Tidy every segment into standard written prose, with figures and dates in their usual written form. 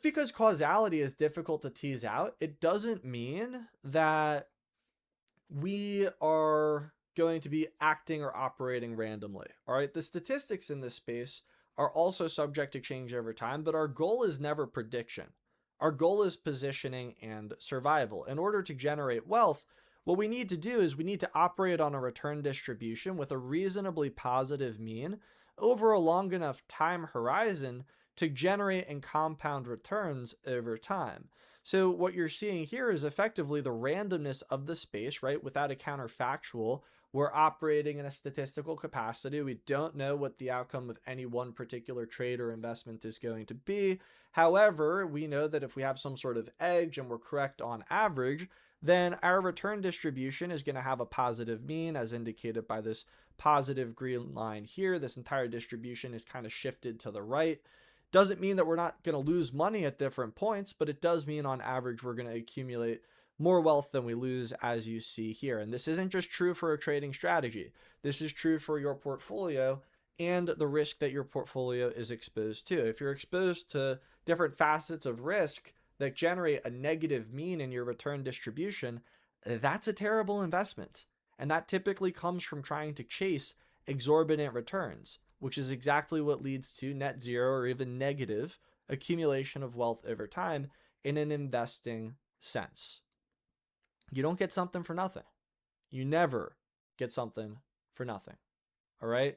because causality is difficult to tease out, it doesn't mean that we are going to be acting or operating randomly. All right. The statistics in this space are also subject to change over time, but our goal is never prediction. Our goal is positioning and survival. In order to generate wealth, what we need to do is we need to operate on a return distribution with a reasonably positive mean over a long enough time horizon to generate and compound returns over time. So what you're seeing here is effectively the randomness of the space, right? Without a counterfactual, we're operating in a statistical capacity. We don't know what the outcome of any one particular trade or investment is going to be. However, we know that if we have some sort of edge and we're correct on average, then our return distribution is going to have a positive mean, as indicated by this positive green line here. This entire distribution is kind of shifted to the right. Doesn't mean that we're not going to lose money at different points, but it does mean on average we're going to accumulate more wealth than we lose, as you see here. And this isn't just true for a trading strategy. This is true for your portfolio and the risk that your portfolio is exposed to. If you're exposed to different facets of risk that generate a negative mean in your return distribution, that's a terrible investment. And that typically comes from trying to chase exorbitant returns, which is exactly what leads to net zero or even negative accumulation of wealth over time in an investing sense. You don't get something for nothing. You never get something for nothing. All right.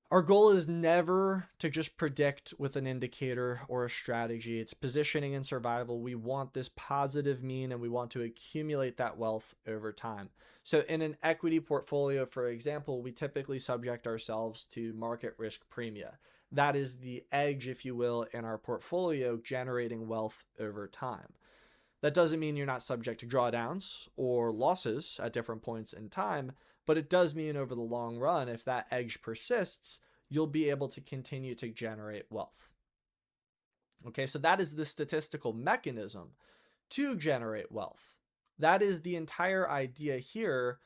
Our goal is never to just predict with an indicator or a strategy. It's positioning and survival. We want this positive mean and we want to accumulate that wealth over time. So in an equity portfolio, for example, we typically subject ourselves to market risk premia. That is the edge, if you will, in our portfolio generating wealth over time. That doesn't mean you're not subject to drawdowns or losses at different points in time, but it does mean over the long run, if that edge persists, you'll be able to continue to generate wealth. Okay, so that is the statistical mechanism to generate wealth. That is the entire idea here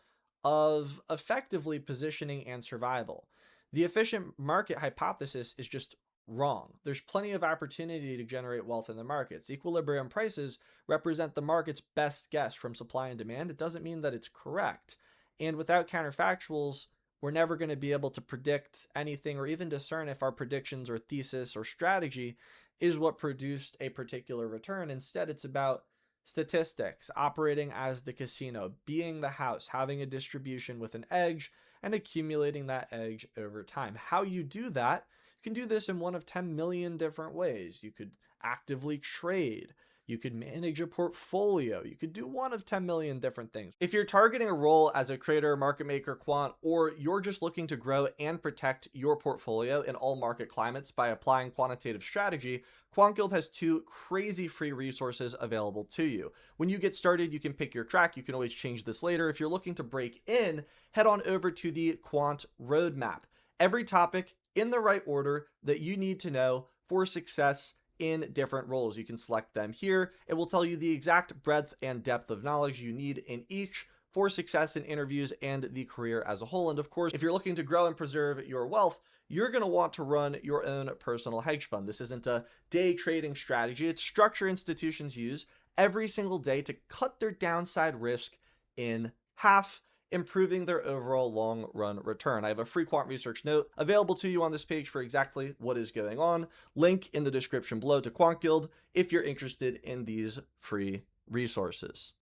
of effectively positioning and survival. The efficient market hypothesis is just wrong. There's plenty of opportunity to generate wealth in the markets. Equilibrium prices represent the market's best guess from supply and demand. It doesn't mean that it's correct. And without counterfactuals, we're never going to be able to predict anything or even discern if our predictions or thesis or strategy is what produced a particular return. Instead, it's about statistics, operating as the casino, being the house, having a distribution with an edge and accumulating that edge over time. How you do that, you can do this in one of 10 million different ways. You could actively trade. You could manage a portfolio. You could do one of 10 million different things. If you're targeting a role as a trader, market maker, quant, or you're just looking to grow and protect your portfolio in all market climates by applying quantitative strategy, QuantGuild has 2 crazy free resources available to you. When you get started, you can pick your track. You can always change this later. If you're looking to break in, head on over to the Quant Roadmap. Every topic in the right order that you need to know for success in different roles. You can select them here. It will tell you the exact breadth and depth of knowledge you need in each for success in interviews and the career as a whole. And of course, if you're looking to grow and preserve your wealth, you're going to want to run your own personal hedge fund. This isn't a day trading strategy. It's structure institutions use every single day to cut their downside risk in half, improving their overall long run return. I have a free quant research note available to you on this page for exactly what is going on. Link in the description below to Quant Guild if you're interested in these free resources.